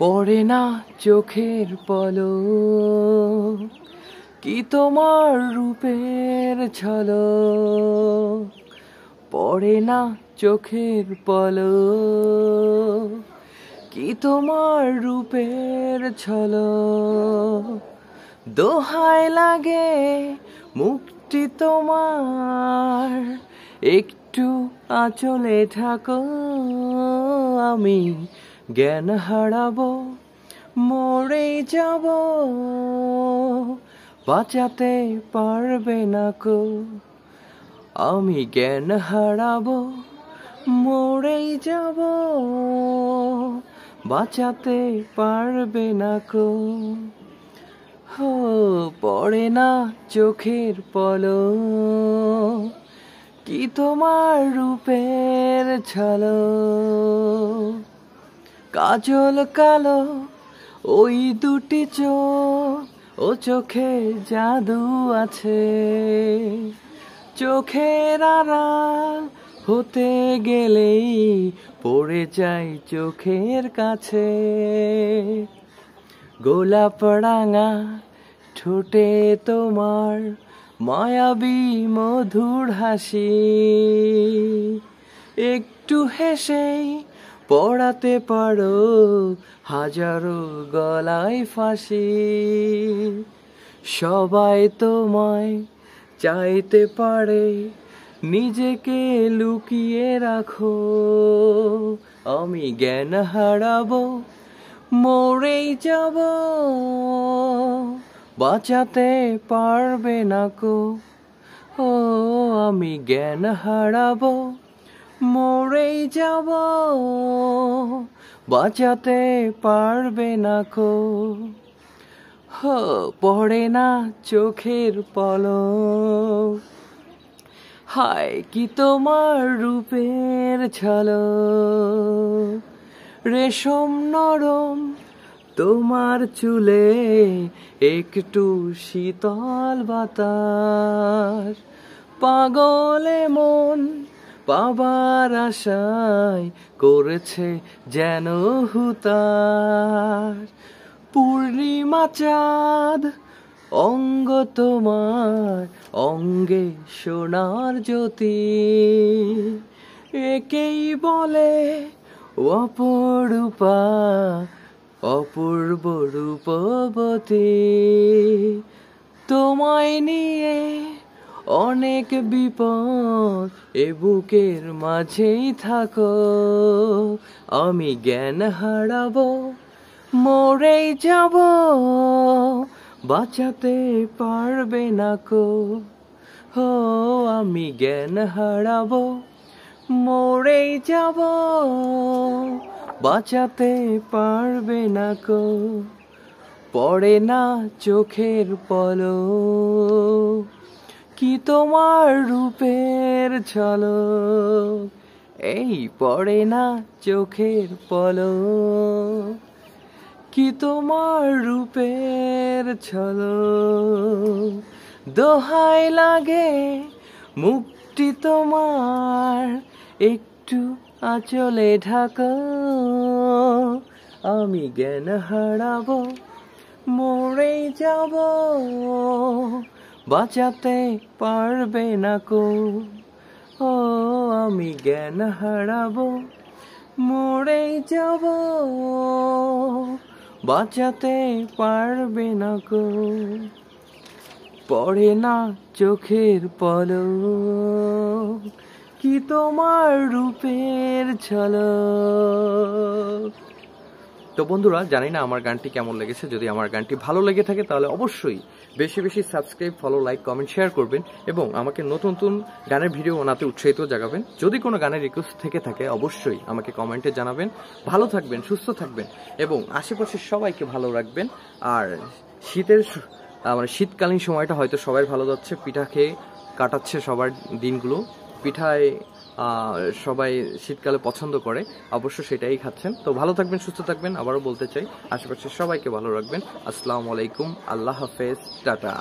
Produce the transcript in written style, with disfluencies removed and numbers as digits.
পড়ে না চোখের পলক, কি তোমার রূপের ঝলক। পড়ে না চোখের পলক, কি তোমার রূপের ঝলক। দোহাই লাগে মুক্তি তোমার, একটু আঁচলে ঢাকো। আমি জ্ঞান হারাবো, মরে যাব, বাঁচাতে পারবে না কো। আমি জ্ঞান হারাবো, মরে যাব, বাঁচাতে পারবে না কো। হো পড়ে না চোখের পলক, কি তোমার রূপের ঝলক। কাজল কালো ওই দুটি চোখ, ও চোখে জাদু আছে। চোখের আড়াল হতে গেলেই পড়ে যাই চোখের কাছে। গোলাপ রাঙা ঠোঁটে তোমার মায়াবী মধুর হাসি, একটু হেসেই পড়াতে পারো হাজারো গলায় ফাঁসি। সবাই তোমায় চাইতে পারে, নিজেকে লুকিয়ে রাখো। আমি জ্ঞান হারাবো, মরেই যাব, বাঁচাতে পারবে না কো। ও আমি জ্ঞান হারাবো, মরেই যাব, বাঁচাতে পারবে না কো। হো পড়ে না চোখের পলক, হায় কি তোমার রূপের ঝলক। রেশম নরম তোমার চুলে, একটু শীতল বাতাস। পাগলে মন পাবার আশায় করেছে যেন হুতাশ। পূর্ণিমা চাঁদ অঙ্গ তোমার, অঙ্গে সোনার জ্যোতি। একেই বলে অপরূপা, অপূর্ব রূপবতী। তোমায় নিয়ে অনেক বিপদ, এ বুকের মাঝেই থাকো। আমি জ্ঞান হারাবো, মরেই যাব, বাঁচাতে পারবে না কো। হো আমি জ্ঞান হারাবো, মরেই যাব, বাঁচাতে পারবে না কো। পড়ে না চোখের পলক, কি তোমার রূপের ঝলক। এই পড়ে না চোখের পলক, কি তোমার রূপের ঝলক। দোহাই লাগে মুক্তি তোমার, একটু আঁচলে ঢাকো। আমি জ্ঞান হারাবো, মরেই যাব, বাঁচাতে পারবে না কো। ও আমি জ্ঞান হারাবো, মরেই যাব, বাঁচাতে পারবে না কো। পড়ে না চোখের পলক, কি তোমার রূপের ঝলক। তো বন্ধুরা, জানি না আমার গানটি কেমন লেগেছে। যদি আমার গানটি ভালো লেগে থাকে তাহলে অবশ্যই বেশি বেশি subscribe, follow, like, comment, share করবেন এবং আমাকে নতুন নতুন গানের ভিডিও বানাতে উৎসাহিত জাগাবেন। যদি কোনো গানের রিকোয়েস্ট থেকে থাকে অবশ্যই আমাকে কমেন্টে জানাবেন। ভালো থাকবেন, সুস্থ থাকবেন এবং আশেপাশের সবাইকে ভালো রাখবেন। আর শীতের মানে শীতকালীন সময়টা হয়তো সবাই ভালো যাচ্ছে, পিঠা খেয়ে কাটাচ্ছে সবার দিনগুলো। পিঠায় সবাই শীতকালে পছন্দ করে, অবশ্য সেটাই খাচ্ছেন। তো ভালো থাকবেন, সুস্থ থাকবেন। আবারও বলতে চাই আশেপাশের সবাইকে ভালো রাখবেন। আসসালামু আলাইকুম, আল্লাহ হাফেজ, টাটা।